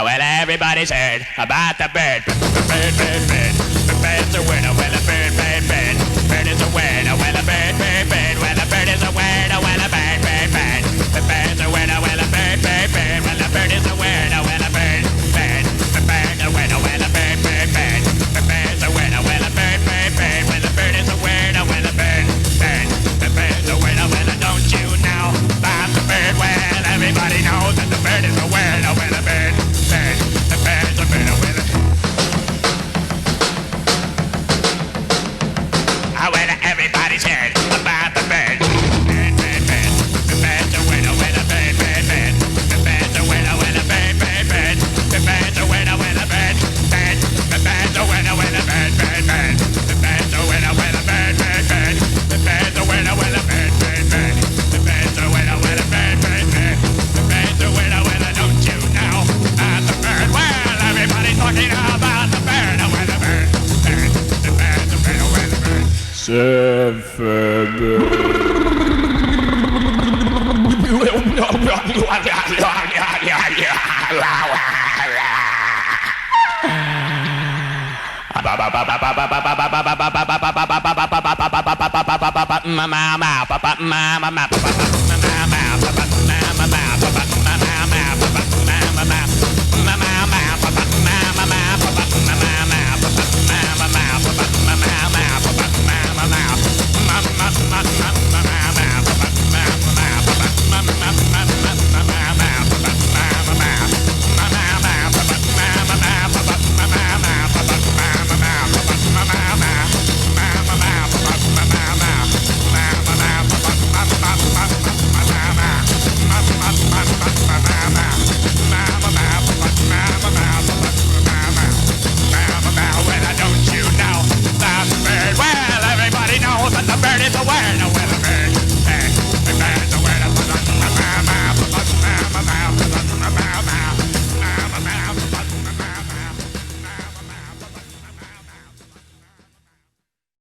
Well, everybody's heard about the bird. Bird, bird, bird. The bird's a winner. Well, a bird, bird, bird. Bird is a winner. Well, a bird, bird, bird. Well, a bird is a winner. Well, a bird, bird, bird. The bird's a winner. Well, a bird, bird, bird. Well, a bird is a winner. Well, a bird, bird. The bird's a winner. Well, a bird, bird, bird. The bird's a winner. Well, a bird, bird, bird. Well, the bird is a winner. Well, a bird, bird. The bird's a winner. Well, don't you know about the bird? Well, everybody knows that the bird is a winner. Well, a bird, bird. The bird's a winner. Well, everybody's heard about the bird. Bird, bird, bird. The bird's a winner. Well, a bird, bird, bird. The bird's a winner. Well, a bird, bird, bird. The bird's a winner. Well, a bird, bird. The bird's a winner. Well, a bird, bird, bird. The bird's a winner. Well, a bird, bird, bird. The bird's a winner. Well, a bird, bird, bird. The bird's a winner. Well, a bird, bird, bird. The bird's a winner. Well, don't you know about the bird? Well, everybody's talking about the bird. Well, the bird, bird. The bird's a winner. Well, the bird. Surfin. Mama